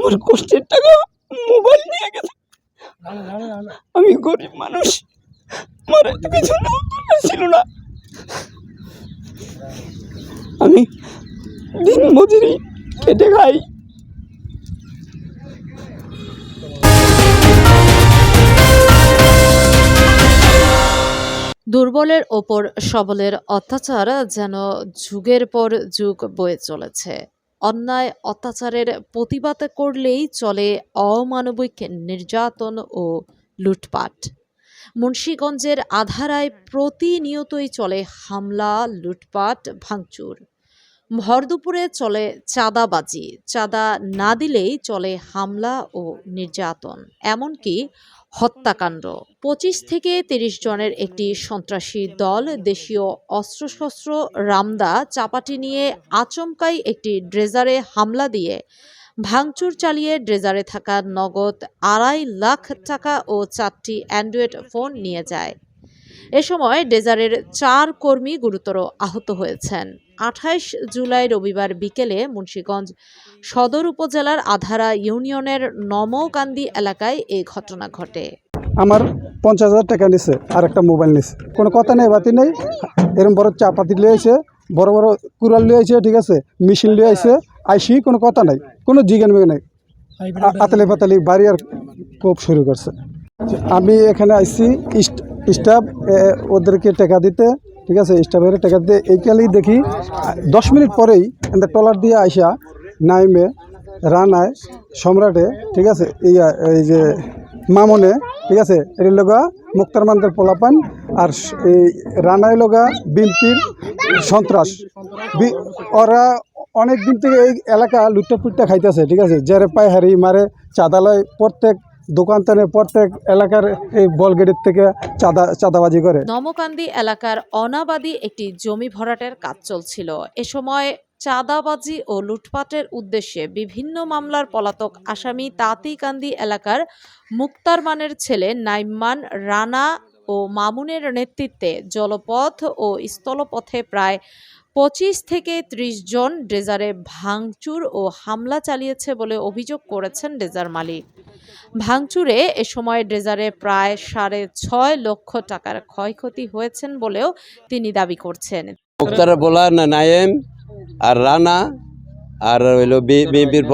আমার কষ্টের টাকা মোবাইল নিয়ে গেছে। আমি গরিব মানুষ, আমার এত কিছু ছিল না। আমি দিন মজুরি খেটে খাই। দুর্বলের ওপর সবলের অত্যাচার যেন যুগের পর যুগ বয়ে চলেছে। অন্যায় অত্যাচারের প্রতিবাদ করলেই চলে অমানবিক নির্যাতন ও লুটপাট। মুন্সিগঞ্জের আধারায় প্রতিনিয়তই চলে হামলা, লুটপাট, ভাঙচুর। ভরদুপুরে চলে চাঁদাবাজি, চাঁদা না দিলেই চলে হামলা ও নির্যাতন, এমনকি হত্যাকাণ্ড। ২৫ থেকে ৩০ জনের একটি সন্ত্রাসী দল দেশীয় অস্ত্রশস্ত্র রামদা চাপাটি নিয়ে আচমকাই একটি ড্রেজারে হামলা দিয়ে ভাঙচুর চালিয়ে ড্রেজারে থাকা নগদ ২.৫ লাখ টাকা ও ৪টি অ্যান্ড্রয়েড ফোন নিয়ে যায়। এ সময় ড্রেজারের ৪ কর্মী গুরুতর আহত হয়েছেন। ২৮ জুলাই রবিবার বিকেলে মুন্সিগঞ্জ সদর উপজেলার আধারা ইউনিয়নের নমকান্দি এলাকায় এ ঘটনা ঘটে। আমার ৫০,০০০ টাকা নিছে আর একটা মোবাইল নিছে, কোনো কথা নেই বাতি নেই। এরকম বড় চাপাতি লিয়ে আইছে, বড় বড় কুড়াল লিয়ে আইছে, ঠিক আছে, মেশিন লিয়ে আইছে, আইসি কোনো কথা নাই, কোনো জিজ্ঞান মেঘ নাই, আতালি পাতালি বাড়ি আর কোপ শুরু করছে। আমি এখানে আইসি স্টাফ ওদেরকে টাকা দিতে, ঠিক আছে, স্টাফের টাকা দিতে। এইকালেই দেখি 10 মিনিট পরেই ট্রলার দিয়ে আইসা নাইমে রানায় সম্রাটে, ঠিক আছে, এই যে মামনে, ঠিক আছে, এর লগা মুক্তার মান্দের পোলাপান আর এই রানায় লগা বিএনপির সন্ত্রাস। ওরা অনেক দিন থেকে এই এলাকা লুট্টা পুট্টা খাইতেছে, ঠিক আছে, যারে পায় হারি মারে, চাঁদালয়, প্রত্যেক দোকানদারে, প্রত্যেক এলাকার এই বলগেটের থেকে চাঁদাবাজি করে। নমকান্দি এলাকার অনাবাদী একটি জমি ভরাটের কাজ চলছিল। এ সময় চাঁদাবাজি ও লুটপাটের উদ্দেশ্যে বিভিন্ন মামলার পলাতক আসামি তাঁতিকান্দি এলাকার মুক্তারমানের ছেলে নাইম্মান, রানা ও মামুনের নেতৃত্বে জলপথ ও স্থলপথে প্রায় ২৫ থেকে ৩০ জন ড্রেজারে ভাঙচুর ও হামলা চালিয়েছে বলে অভিযোগ করেছেন ড্রেজার মালিক। ভাঙচুরে এ সময় ড্রেজারে প্রায় ৬.৫ লক্ষ টাকার ক্ষয়ক্ষতি হয়েছেন বলেও তিনি দাবি করছেন। মুক্তার বলা নাইম আর রানা আর হইল বিএনপির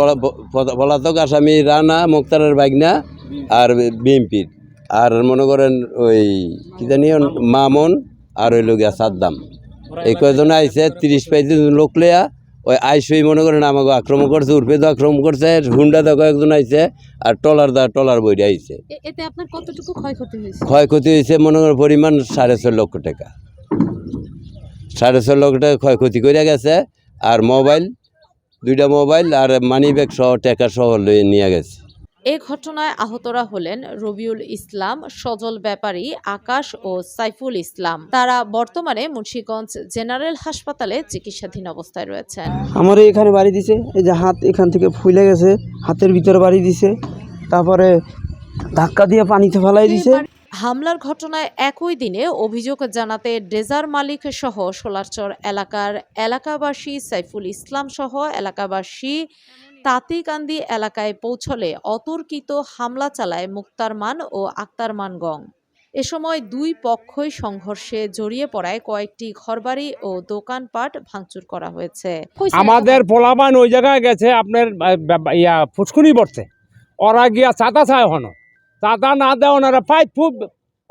পলাতক আসামি রানা, মুক্তারের বাগনা আর বিএনপির, আর মনে করেন ওই কি জানি মামুন আর হইল গিয়া সাদ্দাম, এই কয়জন আইসে ৩০-৩৫ লোক লইয়া ওই আইসই মনে করেন আমাকে আক্রমণ করছে, উর্ফে তো আক্রমণ করছে, হুন্ডা তো কয়েকজন আইসে আর টলার বইটা আইসে। এতে আপনার কতটুকু ক্ষয়ক্ষতি হয়েছে? ক্ষয়ক্ষতি হয়েছে মনে করেন পরিমাণ ৬.৫ লক্ষ টাকা, ৬.৫ লক্ষ টাকা ক্ষয়ক্ষতি করে গেছে। আর মোবাইল, 2টা মোবাইল আর মানি ব্যাগ সহ টাকা সহ নিয়ে গেছে। এ ঘটনায় আহতরা হলেন রবিউল ইসলাম, সজল ব্যাপারী, আকাশ ও সাইফুল ইসলাম। তারা বর্তমানে মুন্সিগঞ্জ জেনারেল হাসপাতালে চিকিৎসাধীন অবস্থায় রয়েছেন। আমার এখানে বাড়ি দিছে, এই যে হাত এখান থেকে ফুলে গেছে, হাতের ভিতরে বাড়ি দিছে, তারপরে ধাক্কা দিয়ে পানিতে ফেলাই দিছে। হামলার ঘটনায় একই দিনে অভিযোগ জানাতে ড্রেজার মালিক সহ সোলারচর এলাকার এলাকাবাসী সাইফুল ইসলাম সহ এলাকাবাসী তাঁতিকান্দি এলাকায় পৌঁছলে অতর্কিত হামলা চালায় মুক্তারমান ও আক্তারমান গং। এ সময় দুই পক্ষই সংঘর্ষে জড়িয়ে পড়ায় কয়েকটি ঘরবাড়ি ও দোকানপাট ভাঙচুর করা হয়েছে। আমাদের পোলাপান ওই জায়গায় গেছে আপনার ফুসকুনি পড়ছে, ওরা গিয়া চাঁদা চায় হন, চাঁদা না দেওয়া ওনারা পাইপ খুব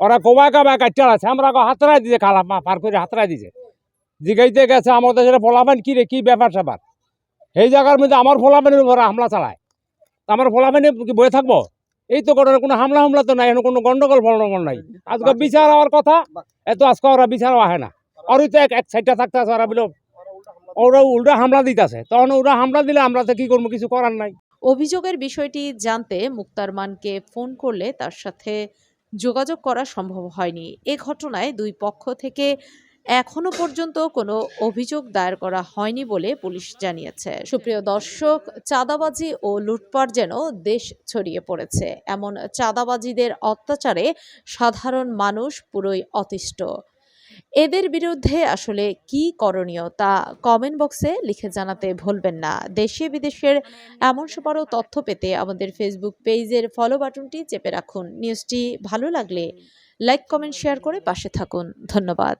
ওরা কোবা কাবা কাটতে আছে, আমরা হাতরাই দিছে, খালা পার করে হাতরাই দিছে, জিগাইতে গেছে আমাদের সেটা পোলাপান কি রে কি ব্যাপার স্যাপার। এই জায়গার মধ্যে আমার ফলাফানের উপর হামলা চালায়, আমার ফলাফানে কি বয়ে থাকবো? এই তো কোনো হামলা তো নাই, কোনো গন্ডগোল নাই। আজকে বিচার হওয়ার কথা, এত আজকে ওরা বিচারও আহে না। ওরই তো এক সাইডটা থাকতে আছে, ওরা বলে ওরা উল্টা হামলা দিতেছে, তখন ওরা হামলা দিলে আমরা তো কি করবো, কিছু করার নাই। অভিযোগের বিষয়টি জানতে মুক্তারমানকে ফোন করলে তার সাথে যোগাযোগ করা সম্ভব হয়নি। এ ঘটনায় দুই পক্ষ থেকে এখনো পর্যন্ত কোনো অভিযোগ দায়ের করা হয়নি বলে পুলিশ জানিয়েছে। সুপ্রিয় দর্শক, চাঁদাবাজি ও লুটপাট যেন দেশ ছড়িয়ে পড়েছে। এমন চাঁদাবাজিদের অত্যাচারে সাধারণ মানুষ পুরোই অতিষ্ঠ। এদের বিরুদ্ধে আসলে কি করণীয় তা কমেন্ট বক্সে লিখে জানাতে ভুলবেন না। দেশে বিদেশের এমন সব আরও তথ্য পেতে আমাদের ফেসবুক পেজের ফলো বাটনটি চেপে রাখুন। নিউজটি ভালো লাগলে লাইক, কমেন্ট, শেয়ার করে পাশে থাকুন। ধন্যবাদ।